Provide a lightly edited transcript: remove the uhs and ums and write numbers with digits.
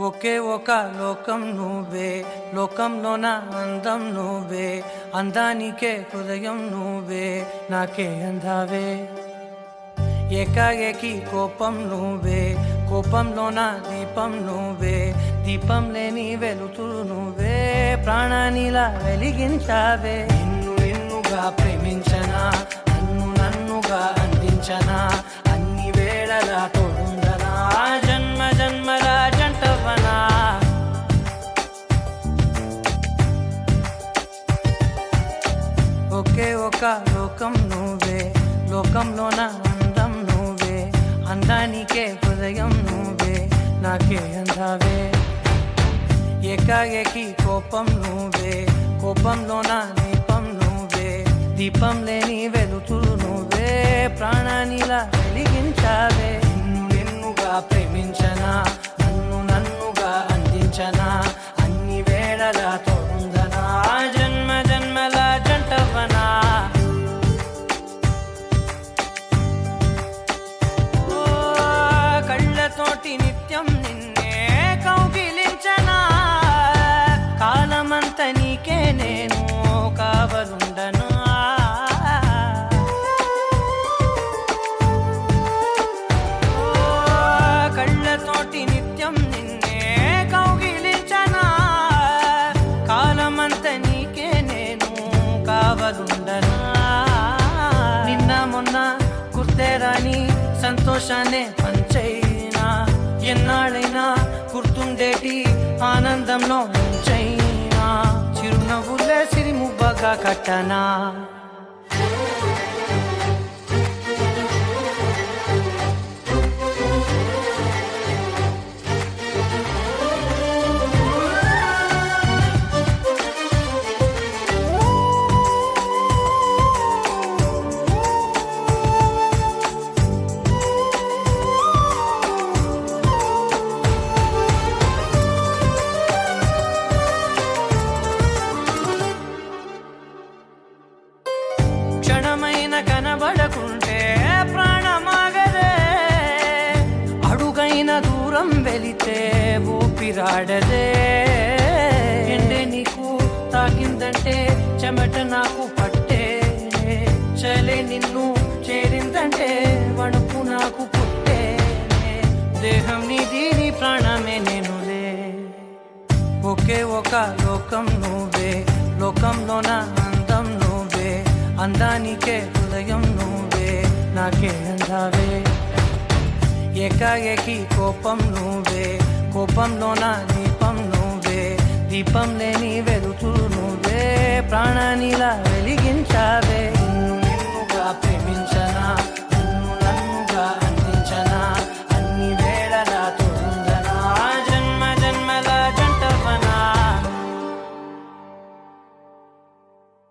ఒకే ఒక లోకం నువ్వే, లోకంలోన అందం నువ్వే, అందానికే హృదయం నువ్వే, నాకే అందావే. ఏకాఏకి కోపం నువ్వే, కోపంలోన దీపం నువ్వే, దీపం లేని వెలుతురు నువ్వే, ప్రాణానిలా వెలిగించావే. నిన్ను నిన్నుగా ప్రేమించనా, నన్ను నన్నుగా అందించనా, అన్ని వేళలా తోడుందనా, జన్మ జన్మల జంటవనా. ఒకే ఒక లోకం నువ్వే, లోకంలోన అందం నువ్వే, అందానికే హృదయం నువ్వే, నాకే అందావే. ఏకాఏకి కోపం నువ్వే, కోపంలోన దీపం నువ్వే, దీపం లేని వెలుతురు నువ్వే, ప్రాణానిలా వెలిగించావే. నిన్ను నిన్నుగా ప్రేమించనా, నన్ను నన్నుగా అందించనా, అన్ని వేళలా తోడుందనా, జన్మ జన్మల జంటవనా. కళ్ళతోటి నిత్యం నిన్నే కౌగిలించనా, కాలమంత నీకే నేను కావలుండనా. కళ్ళతోటి నిత్యం నిన్నే కౌగిలించనా, కాలమంత నీకే నేను కావలుండనా. నిన్న మొన్న గుర్తేరాని సంతోషాన్నే పంచైనా, ఎన్నాళ్ళైనా గుర్తుండేటి ఆనందంలో ముంచైనా, చిరునవ్వులే సిరిమువ్వగా కట్టనా. క్షణమైన కనబడకుంటే ప్రాణమాగదే, అడుగైన దూరం వెళితే ఊపిరాడదే. ఎండే నీకు తాకిందంటే చెమట నాకు పట్టే, చలే నిన్ను చేరిందంటే వణుకు నాకు పుట్టే, దేహం నీది నీ ప్రాణమే నేనులే. ఒకే ఒక లోకం నువ్వే, లోకంలోన అందం నువ్వే, అందానికే హృదయం నువ్వే, నాకే అందావే. ఏకాఏకి కోపం నువ్వే, కోపంలోన దీపం నువ్వే, దీపం లేని వెలుతురు నువ్వే, ప్రాణానిలా వెలిగించావే.